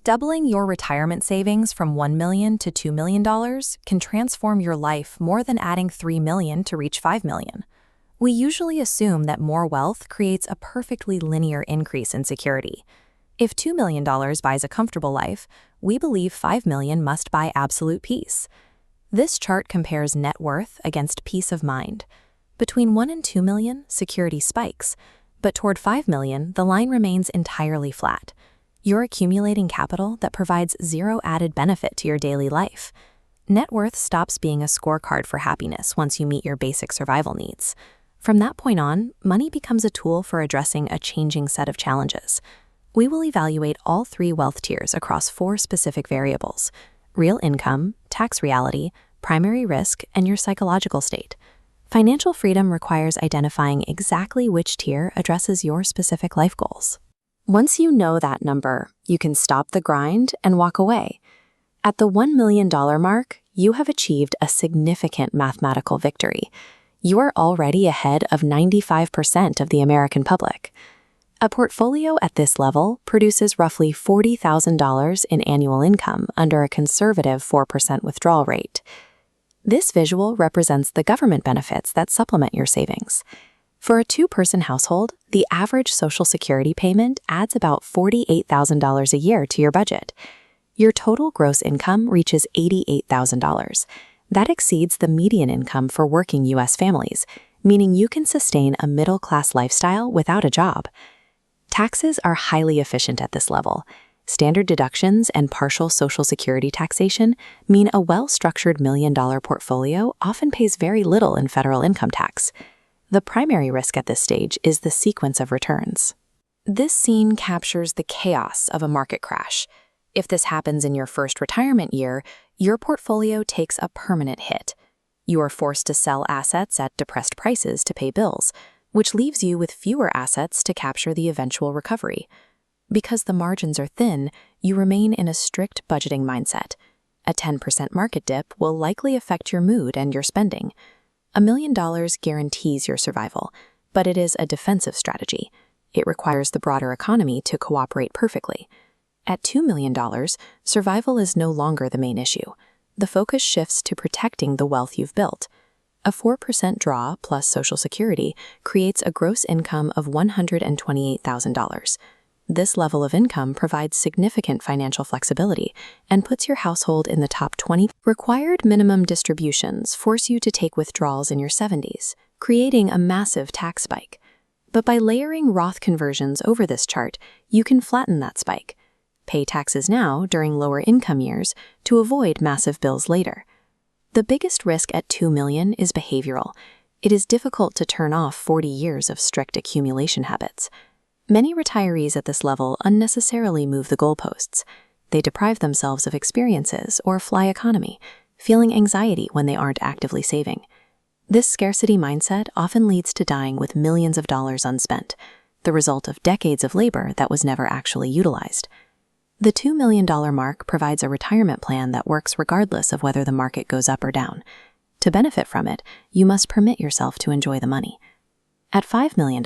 Doubling your retirement savings from $1 million to $2 million can transform your life more than adding $3 million to reach $5 million. We usually assume that more wealth creates a perfectly linear increase in security. If $2 million buys a comfortable life, we believe $5 million must buy absolute peace. This chart compares net worth against peace of mind. Between $1 and $2 million, security spikes, but toward $5 million, the line remains entirely flat. You're accumulating capital that provides zero added benefit to your daily life. Net worth stops being a scorecard for happiness once you meet your basic survival needs. From that point on, money becomes a tool for addressing a changing set of challenges. We will evaluate all 3 wealth tiers across 4 specific variables: real income, tax reality, primary risk, and your psychological state. Financial freedom requires identifying exactly which tier addresses your specific life goals. Once you know that number, you can stop the grind and walk away. At the $1 million mark, you have achieved a significant mathematical victory. You are already ahead of 95% of the American public. A portfolio at this level produces roughly $40,000 in annual income under a conservative 4% withdrawal rate. This visual represents the government benefits that supplement your savings. For a 2-person household, the average Social Security payment adds about $48,000 a year to your budget. Your total gross income reaches $88,000. That exceeds the median income for working U.S. families, meaning you can sustain a middle-class lifestyle without a job. Taxes are highly efficient at this level. Standard deductions and partial Social Security taxation mean a well-structured $1 million portfolio often pays very little in federal income tax. The primary risk at this stage is the sequence of returns. This scene captures the chaos of a market crash. If this happens in your first retirement year, your portfolio takes a permanent hit. You are forced to sell assets at depressed prices to pay bills, which leaves you with fewer assets to capture the eventual recovery. Because the margins are thin, you remain in a strict budgeting mindset. A 10% market dip will likely affect your mood and your spending. $1 million guarantees your survival, but it is a defensive strategy. It requires the broader economy to cooperate perfectly. At $2 million, survival is no longer the main issue. The focus shifts to protecting the wealth you've built. A 4% draw plus Social Security creates a gross income of $128,000. This level of income provides significant financial flexibility and puts your household in the top 20. Required minimum distributions force you to take withdrawals in your 70s, creating a massive tax spike. But by layering Roth conversions over this chart, you can flatten that spike. Pay taxes now during lower income years to avoid massive bills later. The biggest risk at $2 million is behavioral. It is difficult to turn off 40 years of strict accumulation habits. Many retirees at this level unnecessarily move the goalposts. They deprive themselves of experiences or fly economy, feeling anxiety when they aren't actively saving. This scarcity mindset often leads to dying with millions of dollars unspent, the result of decades of labor that was never actually utilized. The $2 million mark provides a retirement plan that works regardless of whether the market goes up or down. To benefit from it, you must permit yourself to enjoy the money. At $5 million,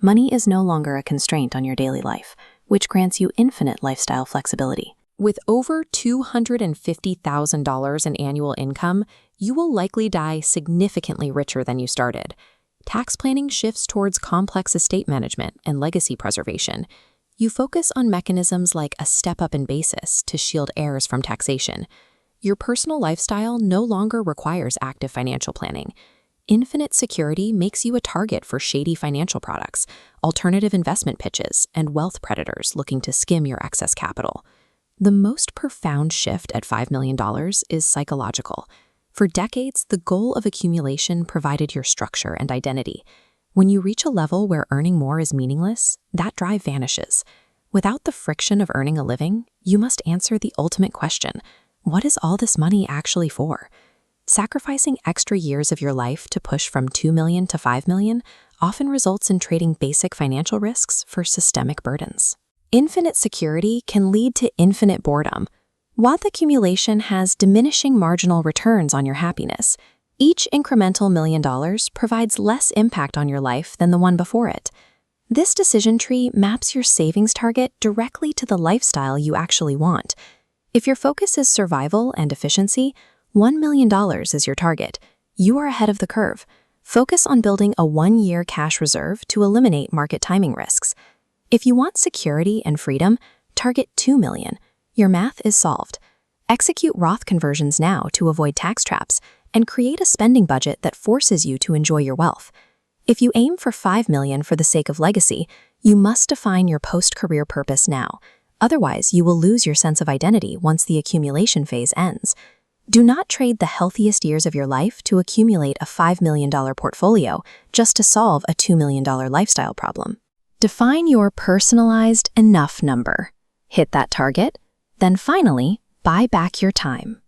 money is no longer a constraint on your daily life, which grants you infinite lifestyle flexibility. With over $250,000 in annual income, you will likely die significantly richer than you started. Tax planning shifts towards complex estate management and legacy preservation. You focus on mechanisms like a step-up in basis to shield heirs from taxation. Your personal lifestyle no longer requires active financial planning. Infinite security makes you a target for shady financial products, alternative investment pitches, and wealth predators looking to skim your excess capital. The most profound shift at $5 million is psychological. For decades, the goal of accumulation provided your structure and identity. When you reach a level where earning more is meaningless, that drive vanishes. Without the friction of earning a living, you must answer the ultimate question: what is all this money actually for? Sacrificing extra years of your life to push from $2 million to $5 million often results in trading basic financial risks for systemic burdens. Infinite security can lead to infinite boredom. Wealth accumulation has diminishing marginal returns on your happiness. Each incremental $1 million provides less impact on your life than the one before it. This decision tree maps your savings target directly to the lifestyle you actually want. If your focus is survival and efficiency, $1 million is your target. You are ahead of the curve. Focus on building a 1-year cash reserve to eliminate market timing risks. If you want security and freedom, target $2 million. Your math is solved. Execute Roth conversions now to avoid tax traps, and create a spending budget that forces you to enjoy your wealth. If you aim for $5 million for the sake of legacy, you must define your post-career purpose now. Otherwise, you will lose your sense of identity once the accumulation phase ends. Do not trade the healthiest years of your life to accumulate a $5 million portfolio just to solve a $2 million lifestyle problem. Define your personalized enough number. Hit that target, then finally, buy back your time.